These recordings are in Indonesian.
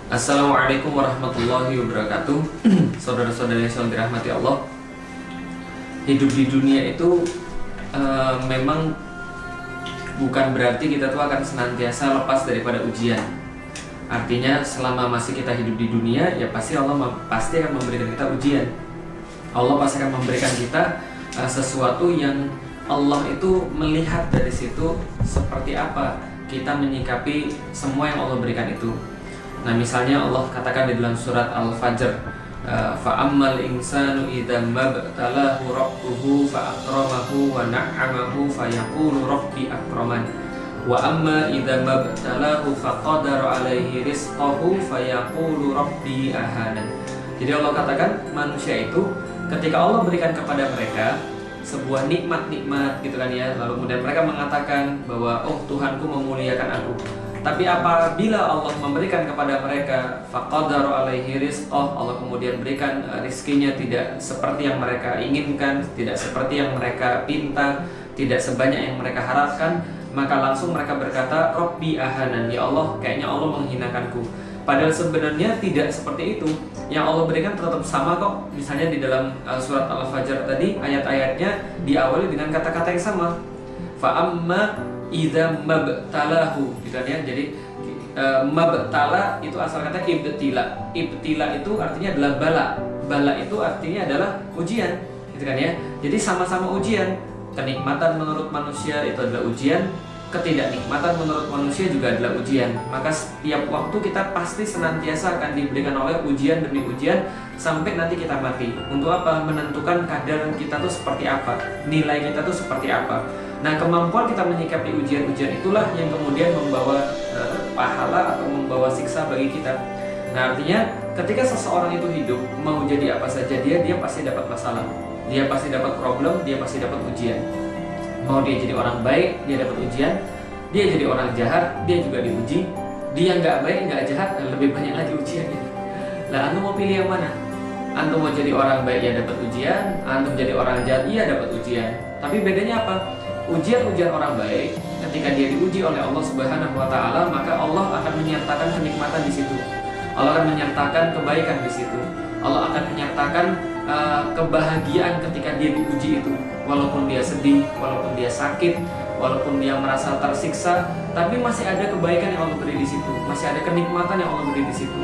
Assalamualaikum warahmatullahi wabarakatuh. Saudara-saudara yang selalu dirahmati Allah, hidup di dunia itu memang bukan berarti kita tuh akan senantiasa lepas daripada ujian. Artinya selama masih kita hidup di dunia, ya pasti Allah pasti akan memberikan kita ujian. Allah pasti akan memberikan kita sesuatu yang Allah itu melihat dari situ seperti apa kita menyikapi semua yang Allah berikan itu. Nah, misalnya Allah katakan di dalam surat Al-Fajr, fa'ammal insanu idza mabtalahu rabbuhu fa'akramahu wa na'amahu fayaqulu rabbi akraman wa amma idza mabtalahu faqadara alaihi rizqahu fayaqulu rabbi ahanan. Jadi Allah katakan manusia itu ketika Allah berikan kepada mereka sebuah nikmat-nikmat gitu kan ya, lalu kemudian mereka mengatakan bahwa oh Tuhanku memuliakan aku. Tapi apabila Allah memberikan kepada mereka faqadaru alaihi rizqah, Allah kemudian berikan rizkinya tidak seperti yang mereka inginkan, tidak seperti yang mereka pinta, tidak sebanyak yang mereka harapkan, maka langsung mereka berkata Rabbi ahanan, ya Allah kayaknya Allah menghinakanku. Padahal sebenarnya tidak seperti itu. Yang Allah berikan tetap sama kok. Misalnya di dalam surat Al-Fajr tadi ayat-ayatnya diawali dengan kata-kata yang sama. Fa'amma idza mabtalahu gitu kan ya. Jadi mabtala itu asal kata ibtila. Ibtila itu artinya adalah bala. Bala itu artinya adalah ujian gitu kan ya. Jadi sama-sama ujian. Kenikmatan menurut manusia itu adalah ujian, ketidaknikmatan menurut manusia juga adalah ujian. Maka setiap waktu kita pasti senantiasa akan diberikan oleh ujian demi ujian sampai nanti kita mati. Untuk apa? Menentukan kadar kita tuh seperti apa, nilai kita tuh seperti apa. Nah, kemampuan kita menyikapi ujian-ujian itulah yang kemudian membawa pahala atau membawa siksa bagi kita. Nah, artinya ketika seseorang itu hidup, mau jadi apa saja dia pasti dapat masalah, dia pasti dapat problem, dia pasti dapat ujian. Mau dia jadi orang baik, dia dapat ujian. Dia jadi orang jahat, dia juga diuji. Dia nggak baik, nggak jahat, lebih banyak lagi ujiannya. Lah, antum mau pilih yang mana? Antum mau jadi orang baik, ya dapat ujian. Antum jadi orang jahat, iya dapat ujian. Tapi bedanya apa? Ujian-ujian orang baik, ketika dia diuji oleh Allah Subhanahu Wa Taala, maka Allah akan menyertakan kenikmatan di situ. Allah akan menyertakan kebaikan di situ. Allah akan menyertakan kebahagiaan ketika dia diuji itu. Walaupun dia sedih, walaupun dia sakit, walaupun dia merasa tersiksa, tapi masih ada kebaikan yang Allah beri di situ, masih ada kenikmatan yang Allah beri di situ.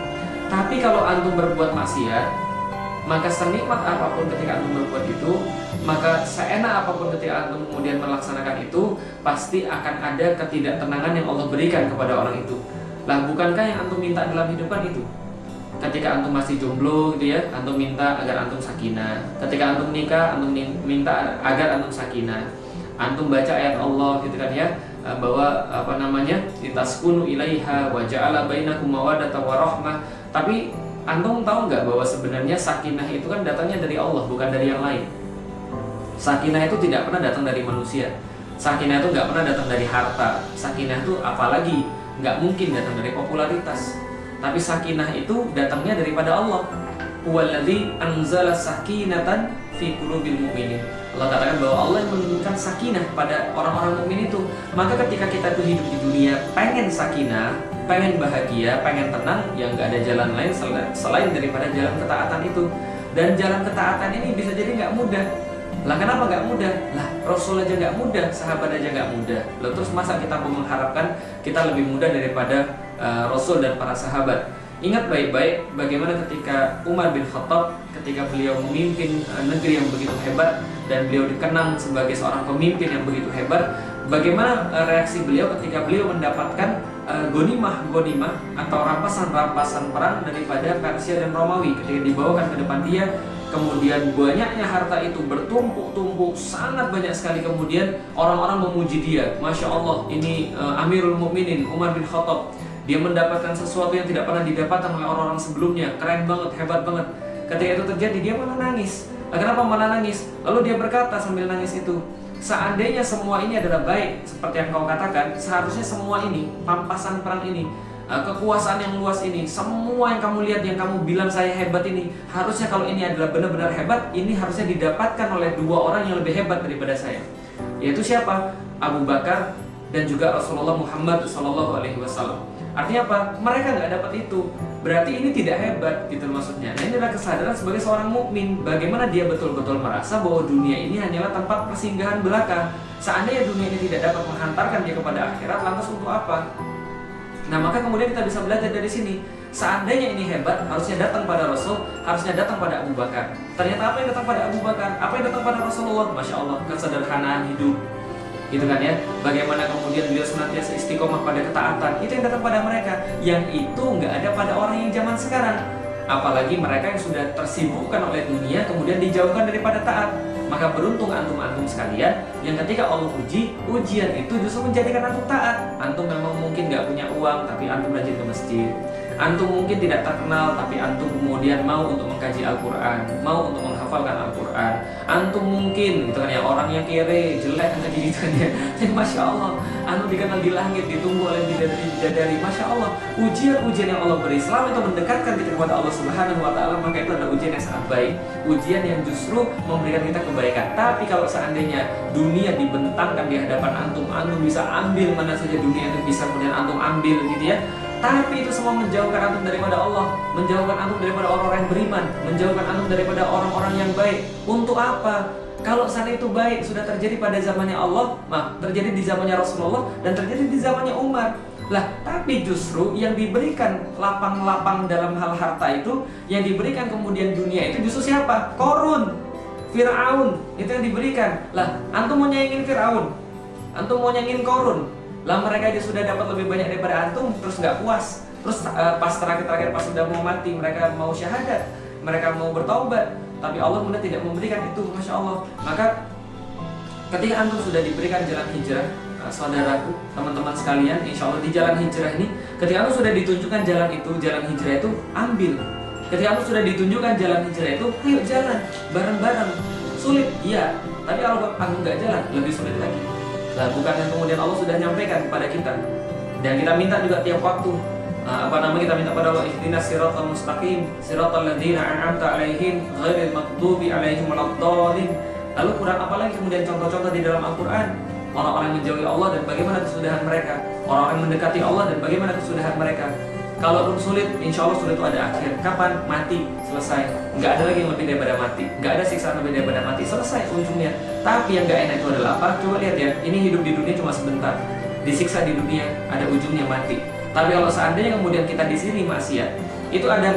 Tapi kalau antum berbuat maksiat, maka senikmat apapun ketika antum berbuat itu, maka seenak apapun ketika antum kemudian melaksanakan itu, pasti akan ada ketidaktenangan yang Allah berikan kepada orang itu. Lah, bukankah yang antum minta dalam hidupan itu? Ketika antum masih jomblo gitu ya, antum minta agar antum sakinah. Ketika antum nikah, antum minta agar antum sakinah. Antum baca ayat Allah gitu kan ya, bahwa apa namanya? Litaskunu ilaiha wa ja'ala bainakum mawaddatan wa rahmah. Tapi antum tahu nggak bahwa sebenarnya sakinah itu kan datangnya dari Allah, bukan dari yang lain. Sakinah itu tidak pernah datang dari manusia. Sakinah itu nggak pernah datang dari harta. Sakinah itu apalagi nggak mungkin datang dari popularitas. Tapi sakinah itu datangnya daripada Allah. Huwallazi anzala sakinatan fi qulubil mu'minin. Allah katakan bahwa Allah yang menurunkan sakinah pada orang-orang mukmin itu. Maka ketika kita tuh hidup di dunia pengen sakinah, pengen bahagia, pengen tenang, ya nggak ada jalan lain selain daripada jalan ketaatan itu. Dan jalan ketaatan ini bisa jadi nggak mudah. Lah, kenapa nggak mudah? Lah, Rasul aja nggak mudah, sahabat aja nggak mudah. Lalu terus masa kita mau mengharapkan kita lebih mudah daripada Rasul dan para sahabat? Ingat baik-baik bagaimana ketika Umar bin Khattab, ketika beliau memimpin negeri yang begitu hebat dan beliau dikenang sebagai seorang pemimpin yang begitu hebat, bagaimana reaksi beliau ketika beliau mendapatkan gonimah atau rampasan-rampasan perang daripada Persia dan Romawi ketika dibawakan ke depan dia. Kemudian banyaknya harta itu bertumpuk-tumpuk, sangat banyak sekali. Kemudian orang-orang memuji dia, Masya Allah, ini Amirul Mukminin Umar bin Khattab. Dia mendapatkan sesuatu yang tidak pernah didapatkan oleh orang-orang sebelumnya. Keren banget, hebat banget. Ketika itu terjadi, dia malah nangis. Nah, kenapa malah nangis? Lalu dia berkata sambil nangis itu, seandainya semua ini adalah baik, seperti yang kau katakan, seharusnya semua ini, pampasan perang ini, kekuasaan yang luas ini, semua yang kamu lihat, yang kamu bilang saya hebat ini, harusnya kalau ini adalah benar-benar hebat, ini harusnya didapatkan oleh dua orang yang lebih hebat daripada saya. Yaitu siapa? Abu Bakar dan juga Rasulullah Muhammad SAW. Artinya apa? Mereka nggak dapat itu. Berarti ini tidak hebat gitu maksudnya. Nah, ini adalah kesadaran sebagai seorang mukmin. Bagaimana dia betul-betul merasa bahwa dunia ini hanyalah tempat persinggahan belaka. Seandainya dunia ini tidak dapat menghantarkan dia kepada akhirat, lantas untuk apa? Nah, maka kemudian kita bisa belajar dari sini. Seandainya ini hebat, harusnya datang pada Rasul, harusnya datang pada Abu Bakar. Ternyata apa yang datang pada Abu Bakar? Apa yang datang pada Rasulullah? Masya Allah, kesederhanaan hidup. Gitu kan ya, bagaimana kemudian beliau senantiasa istiqomah pada ketaatan. Itu yang datang pada mereka. Yang itu nggak ada pada orang yang zaman sekarang. Apalagi mereka yang sudah tersibukkan oleh dunia, kemudian dijauhkan daripada taat. Maka beruntung antum-antum sekalian yang ketika Allah uji, ujian itu justru menjadikan antum taat. Antum memang mungkin nggak punya uang, tapi antum rajin ke masjid. Antum mungkin tidak terkenal, tapi antum kemudian mau untuk mengkaji Al-Quran, mau untuk menghafalkan Al-Quran. Antum mungkin gitu kan ya, orang yang kere, jelek gitu kan ya. Jadi Masya Allah, antum dikenal di langit, ditunggu oleh bidadari. Masya Allah, ujian-ujian yang Allah beri selama itu mendekatkan kita kepada Allah Subhanahu Wa Taala, maka itu adalah ujian yang sangat baik, ujian yang justru memberikan kita kebaikan. Tapi kalau seandainya dunia dibentangkan di hadapan antum, antum bisa ambil mana saja dunia itu bisa kemudian antum ambil gitu ya. Tapi itu semua menjauhkan antum daripada Allah, menjauhkan antum daripada orang-orang yang beriman, menjauhkan antum daripada orang-orang yang baik. Untuk apa? Kalau sana itu baik sudah terjadi pada zamannya Allah, terjadi di zamannya Rasulullah dan terjadi di zamannya Umar. Lah, tapi justru yang diberikan lapang-lapang dalam hal harta itu, yang diberikan kemudian dunia itu justru siapa? Korun, Fir'aun, itu yang diberikan. Lah, antum mau nyaingin Fir'aun, antum mau nyaingin Korun. Lah mereka aja sudah dapat lebih banyak daripada antum, terus nggak puas. Terus pas terakhir pas sudah mau mati, mereka mau syahadat, mereka mau bertaubat, tapi Allah kemudian tidak memberikan itu, Masya Allah. Maka ketika antum sudah diberikan jalan hijrah, saudaraku, teman-teman sekalian, insya Allah di jalan hijrah ini, ketika antum sudah ditunjukkan jalan hijrah itu, ambil. Ketika antum sudah ditunjukkan jalan hijrah itu, ayo jalan bareng-bareng. Sulit, iya, tapi kalau antum nggak jalan, lebih sulit lagi. Nah, bukan yang kemudian Allah sudah nyampaikan kepada kita dan kita minta juga tiap waktu kita minta pada Allah, ihdinas siratal mustaqim siratal ladzina an'amta 'alaihim ghairil maghdubi 'alaihim waladdallin. Lalu Quran apa lagi kemudian contoh-contoh di dalam Al-Quran? Orang-orang yang menjauhi Allah dan bagaimana kesudahan mereka, orang-orang yang mendekati Allah dan bagaimana kesudahan mereka. Kalaupun sulit, insya Allah sulit itu ada akhir. Kapan? Mati, selesai. Nggak ada lagi yang lebih daripada mati. Nggak ada siksaan lebih daripada mati. Selesai ujungnya. Tapi yang nggak enak itu adalah apa? Coba lihat ya, ini hidup di dunia cuma sebentar. Disiksa di dunia, ada ujungnya mati. Tapi kalau seandainya kemudian kita di sini maksiat, itu ada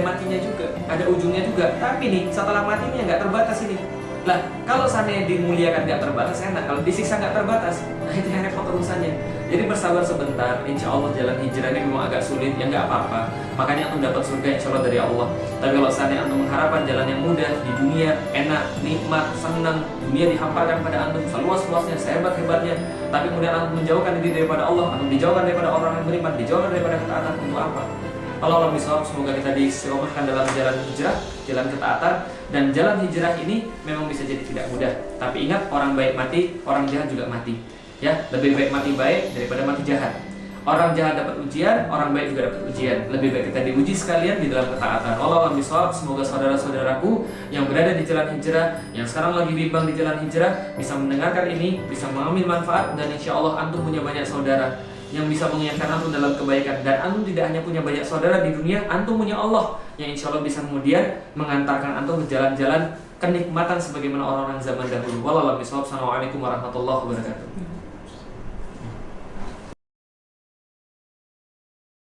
matinya juga, ada ujungnya juga. Tapi nih, setelah matinya nggak terbatas ini. Lah, kalau seandainya dimuliakan nggak terbatas enak, kalau disiksa nggak terbatas, nah itu yang repot urusannya. Jadi bersabar sebentar, insya Allah jalan hijrah ini memang agak sulit, ya nggak apa-apa. Makanya antum dapat surga insya Allah dari Allah. Tapi kalau seandainya antum mengharapkan jalan yang mudah di dunia, enak, nikmat, senang, dunia dihamparkan pada antum seluas-luasnya, sehebat-hebatnya, tapi kemudian antum menjauhkan diri daripada Allah, antum dijauhkan daripada orang yang beriman, dijauhkan daripada ketaatan, untuk apa? Allah misal, semoga kita diistiqomahkan dalam jalan hijrah, jalan ketaatan, dan jalan hijrah ini memang bisa jadi tidak mudah. Tapi ingat, orang baik mati, orang jahat juga mati. Ya, lebih baik mati baik daripada mati jahat. Orang jahat dapat ujian, orang baik juga dapat ujian. Lebih baik kita diuji sekalian di dalam ketaatan. Allah misal, semoga saudara-saudaraku yang berada di jalan hijrah, yang sekarang lagi bimbang di jalan hijrah, bisa mendengarkan ini, bisa mengambil manfaat, dan insya Allah antum punya banyak saudara yang bisa mengingatkan antum dalam kebaikan. Dan antum tidak hanya punya banyak saudara di dunia, antum punya Allah yang insya Allah bisa kemudian mengantarkan antum ke jalan-jalan kenikmatan sebagaimana orang-orang zaman dahulu. Wallahualam bishawab. Assalamualaikum warahmatullahi wabarakatuh.